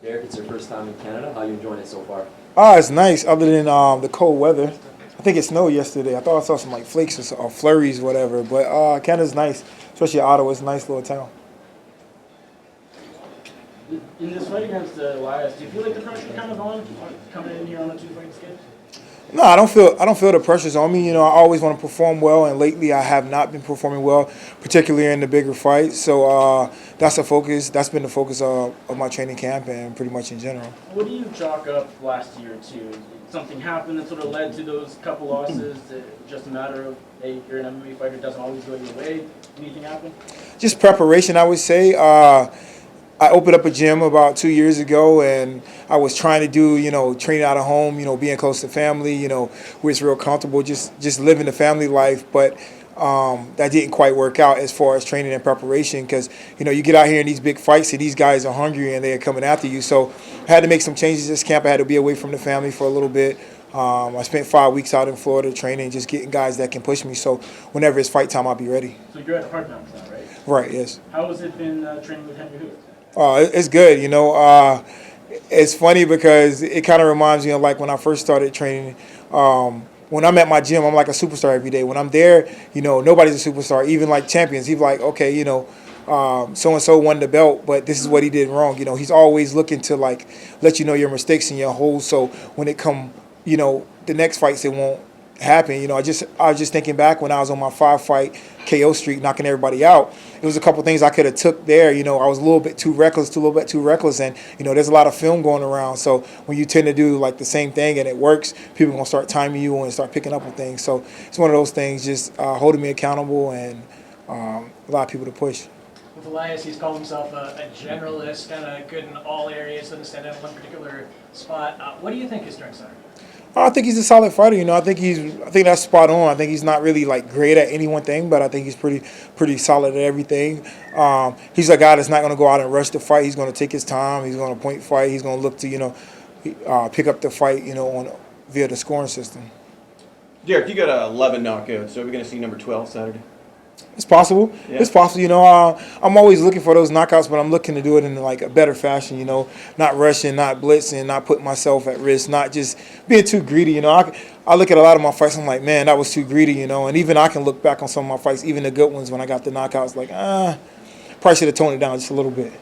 Derek, it's your first time in Canada. How are you enjoying it so far? It's nice. Other than the cold weather, I think it snowed yesterday. I thought I saw some like flakes or flurries, or whatever. But Canada's nice, especially Ottawa. It's a nice little town. In this fight against Elias, do you feel like the pressure kind of on coming in here on a two-fight skid? No, I don't feel the pressures on me. I always want to perform well, and lately I have not been performing well, particularly in the bigger fights. So that's a focus. That's been the focus of my training camp and pretty much in general. What do you chalk up last year to? Something happened that sort of led to those couple losses? Just a matter of, hey, you're an MMA fighter, it doesn't always go your way. Anything happen? Just preparation, I would say. I opened up a gym about 2 years ago, and I was trying to do, training out of home, being close to family, where it's real comfortable, just living the family life. But that didn't quite work out as far as training and preparation because, you get out here in these big fights and these guys are hungry and they're coming after you. So I had to make some changes this camp. I had to be away from the family for a little bit. I spent 5 weeks out in Florida training, just getting guys that can push me. So whenever it's fight time, I'll be ready. So you're at the hard mountains now, right? Right, yes. How has it been training with Henry Hoover? It's good, It's funny because it kind of reminds me of like when I first started training. When I'm at my gym, I'm like a superstar every day. When I'm there, nobody's a superstar. Even like champions, he's like, okay, so-and-so won the belt, but this is what he did wrong. He's always looking to like let you know your mistakes and your holes. So when it come, the next fights, it won't happen. I was just thinking back when I was on my 5-fight KO streak, knocking everybody out. It was a couple things I could have took there. I was a little bit too reckless, and there's a lot of film going around. So when you tend to do like the same thing and it works, people are gonna start timing you and start picking up on things. So it's one of those things, just holding me accountable and a lot of people to push. With Elias, he's called himself a generalist, kind of good in all areas, doesn't stand out in one particular spot. What do you think his strengths are? I think he's a solid fighter. I think that's spot on. I think he's not really like great at any one thing, but I think he's pretty solid at everything. He's a guy that's not going to go out and rush the fight. He's going to take his time. He's going to point fight. He's going to look to pick up the fight via the scoring system. Derek, you got 11 knockouts, so we're going to see number 12 Saturday. It's possible. Yeah. It's possible. I'm always looking for those knockouts, but I'm looking to do it in like a better fashion. Not rushing, not blitzing, not putting myself at risk, not just being too greedy. I look at a lot of my fights. I'm like, man, that was too greedy. And even I can look back on some of my fights, even the good ones when I got the knockouts. Like, probably should have toned it down just a little bit.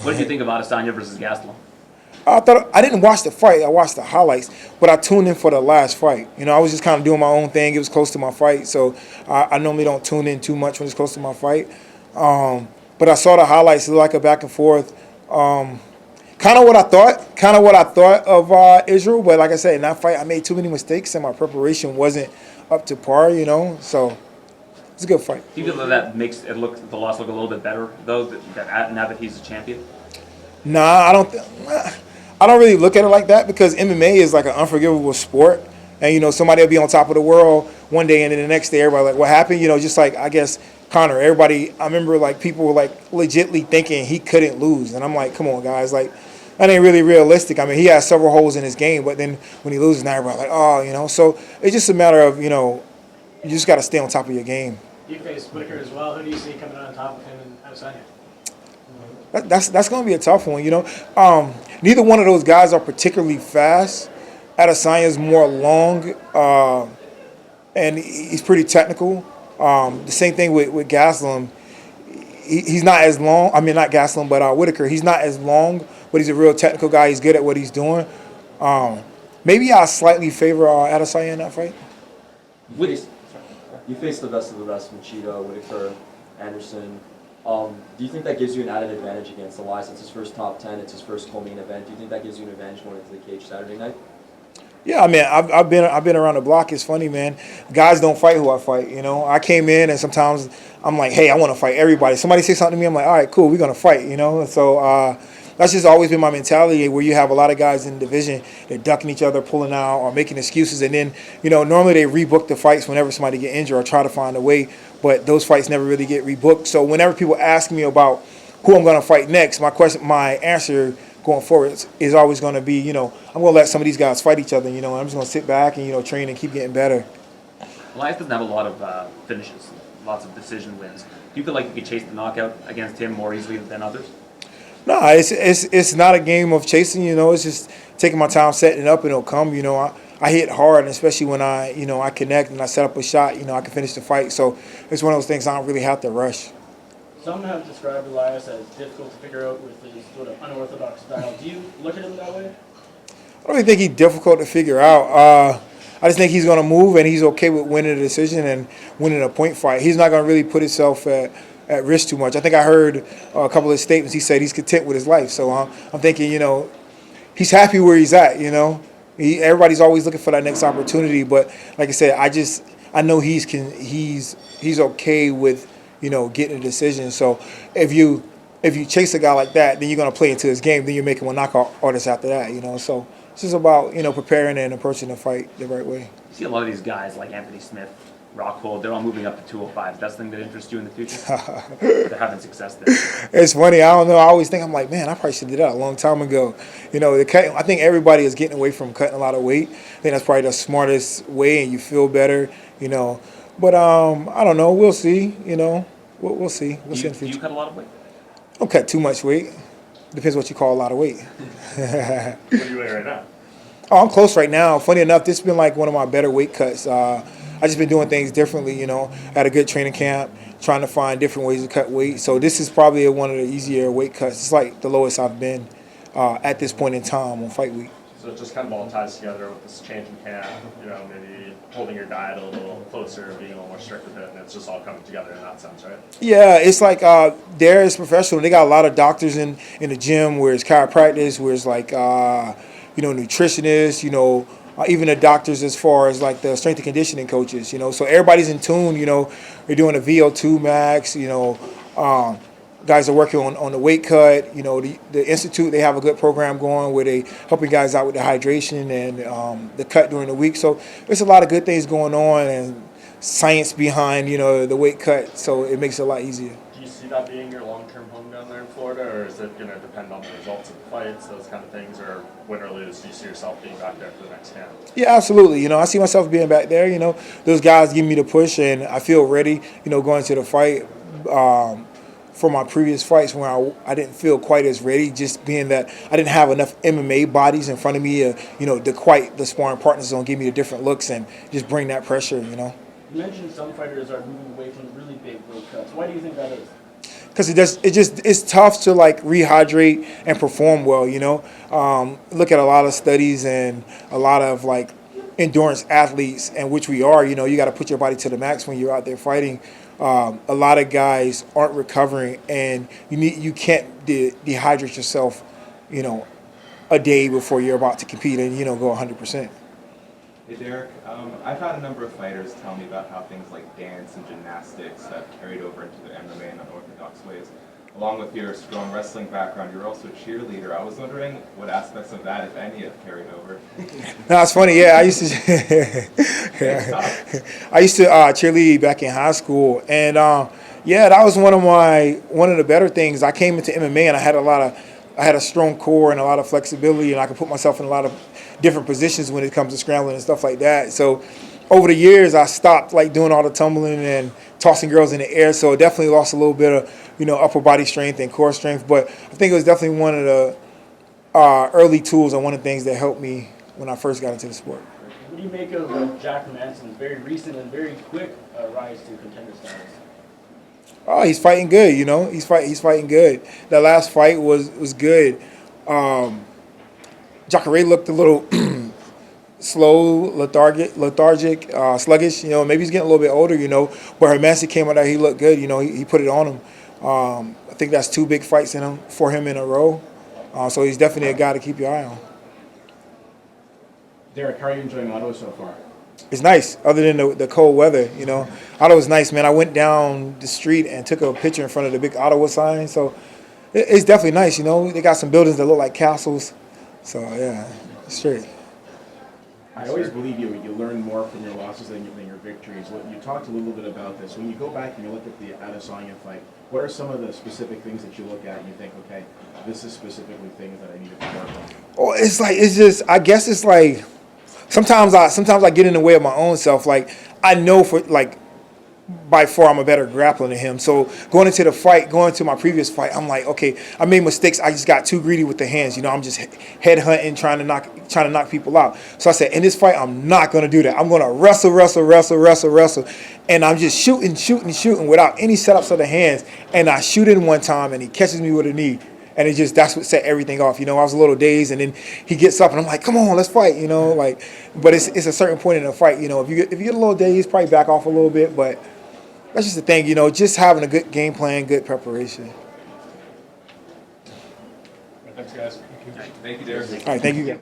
What did you think of Adesanya versus Gastelum? I didn't watch the fight. I watched the highlights, but I tuned in for the last fight. I was just kind of doing my own thing. It was close to my fight, so I normally don't tune in too much when it's close to my fight. But I saw the highlights. It looked like a back and forth. Kind of what I thought of Israel. But like I said, in that fight, I made too many mistakes, and my preparation wasn't up to par. So it's a good fight. Do you feel that makes the loss look a little bit better though? Now that he's a champion. Nah, I don't really look at it like that because MMA is like an unforgivable sport. And, somebody will be on top of the world one day and then the next day everybody like, what happened? Just like, I guess, Conor, everybody, I remember like people were like legitly thinking he couldn't lose. And I'm like, come on, guys. Like, that ain't really realistic. I mean, he has several holes in his game, but then when he loses, now everybody's like, oh, So it's just a matter of, you just got to stay on top of your game. You faced Whitaker as well. Who do you see coming on top of him and Adesanya? That's going to be a tough one, Neither one of those guys are particularly fast. Adesanya's more long, and he's pretty technical. The same thing with Gastelum. He's not as long. I mean, not Gastelum, but Whitaker. He's not as long, but he's a real technical guy. He's good at what he's doing. Maybe I slightly favor Adesanya in that fight. You face the best of the best from Cheetah, Whitaker, Anderson. Do you think that gives you an added advantage against Elias? It's his first top 10. It's his first co-main event. Do you think that gives you an advantage going into the cage Saturday night? Yeah, I mean, I've been around the block. It's funny, man. Guys don't fight who I fight. I came in and sometimes I'm like, hey, I want to fight everybody. Somebody say something to me, I'm like, all right, cool, we're gonna fight. So that's just always been my mentality. Where you have a lot of guys in the division, they're ducking each other, pulling out, or making excuses, and then normally they rebook the fights whenever somebody get injured or try to find a way. But those fights never really get rebooked. So whenever people ask me about who I'm going to fight next, my answer going forward is always going to be, I'm going to let some of these guys fight each other. I'm just going to sit back and train and keep getting better. Elias doesn't have a lot of finishes, lots of decision wins. Do you feel like you could chase the knockout against him more easily than others? No, it's not a game of chasing. It's just taking my time, setting it up, and it'll come. I hit hard, and especially when I connect and I set up a shot. I can finish the fight. So it's one of those things I don't really have to rush. Some have described Elias as difficult to figure out with his sort of unorthodox style. Do you look at him that way? I don't really think he's difficult to figure out. I just think he's going to move, and he's okay with winning a decision and winning a point fight. He's not going to really put himself at risk too much. I think I heard a couple of statements. He said he's content with his life. So I'm thinking, he's happy where he's at. Everybody's always looking for that next opportunity. But like I said, I know he's okay with getting a decision. So if you chase a guy like that, then you're going to play into his game. Then you're making one knockout artist after that. So it's just about preparing and approaching the fight the right way. You see a lot of these guys like Anthony Smith, Rockhold, they're all moving up to 205. Is that something that interests you in the future? They're having success there. It's funny. I don't know. I always think, I'm like, man, I probably should have did that a long time ago. I think everybody is getting away from cutting a lot of weight. I think that's probably the smartest way, and you feel better, But I don't know. We'll see, We'll see. We'll see in the Do future. you cut a lot of weight? I don't cut too much weight. Depends what you call a lot of weight. What are you weighing right now? Oh, I'm close right now. Funny enough, this has been like one of my better weight cuts. I just been doing things differently, Had a good training camp, trying to find different ways to cut weight. So this is probably one of the easier weight cuts. It's like the lowest I've been at this point in time on fight week. So it just kind of all ties together with this change in camp, maybe holding your diet a little closer, being a little more strict with it, and it's just all coming together in that sense, right? Yeah, it's like there is professional. They got a lot of doctors in the gym, where it's chiropractors, where it's like nutritionists, even the doctors as far as like the strength and conditioning coaches, So everybody's in tune, They're doing a VO2 max, guys are working on the weight cut. The Institute, they have a good program going where they helping guys out with the hydration and the cut during the week. So there's a lot of good things going on and science behind, the weight cut. So it makes it a lot easier. Do you see that being your long-term home down there in Florida, or is it going to depend on the results of the fights, those kind of things, or win or lose, do you see yourself being back there for the next camp? Yeah, absolutely. I see myself being back there. Those guys give me the push, and I feel ready, going to the fight. For my previous fights where I didn't feel quite as ready, just being that I didn't have enough MMA bodies in front of me, the sparring partners don't give me the different looks and just bring that pressure, You mentioned some fighters are moving away from really big weight cuts. Why do you think that is? Because it's tough to like rehydrate and perform well, Look at a lot of studies and a lot of like endurance athletes, and which we are, you got to put your body to the max when you're out there fighting. A lot of guys aren't recovering, and you can't dehydrate yourself, a day before you're about to compete and go 100%. Hey Derek, I've had a number of fighters tell me about how things like dance and gymnastics have carried over into the MMA in unorthodox ways. Along with your strong wrestling background, you're also a cheerleader. I was wondering what aspects of that, if any, have carried over. No, it's funny. Yeah, I used to cheerlead back in high school, and that was one of the better things. I came into MMA and I had a strong core and a lot of flexibility, and I could put myself in a lot of different positions when it comes to scrambling and stuff like that. So over the years, I stopped like doing all the tumbling and tossing girls in the air. So it definitely lost a little bit of upper body strength and core strength. But I think it was definitely one of the early tools and one of the things that helped me when I first got into the sport. What do you make of Jack Manson's very recent and very quick rise to contender status? Oh, he's fighting good. He's fighting good. That last fight was good. Jacare looked a little slow, lethargic, sluggish. Maybe he's getting a little bit older. But Hermanson came out there. He looked good. He put it on him. I think that's 2 big fights for him in a row. So he's definitely a guy to keep your eye on. Derek, how are you enjoying Ottawa so far? It's nice, other than the cold weather. Ottawa's nice, man. I went down the street and took a picture in front of the big Ottawa sign. So it's definitely nice. They got some buildings that look like castles. So yeah, it's straight. I always believe you learn more from your losses than your victories. You talked a little bit about this. When you go back and you look at the Adesanya fight, what are some of the specific things that you look at and you think, okay, this is specifically things that I need to be careful of? Oh, I guess it's like sometimes I get in the way of my own self. Like I know by far I'm a better grappler than him. So going into my previous fight, I'm like, okay, I made mistakes. I just got too greedy with the hands. I'm just head hunting, trying to knock people out. So I said, in this fight, I'm not going to do that. I'm going to wrestle. And I'm just shooting without any setups of the hands. And I shoot in one time, and he catches me with a knee. And that's what set everything off. I was a little dazed, and then he gets up, and I'm like, come on, let's fight, But it's a certain point in the fight, if you get a little dazed, probably back off a little bit, but that's just the thing, just having a good game plan, good preparation. Thanks, guys. Thank you, Derek. All right, thank you.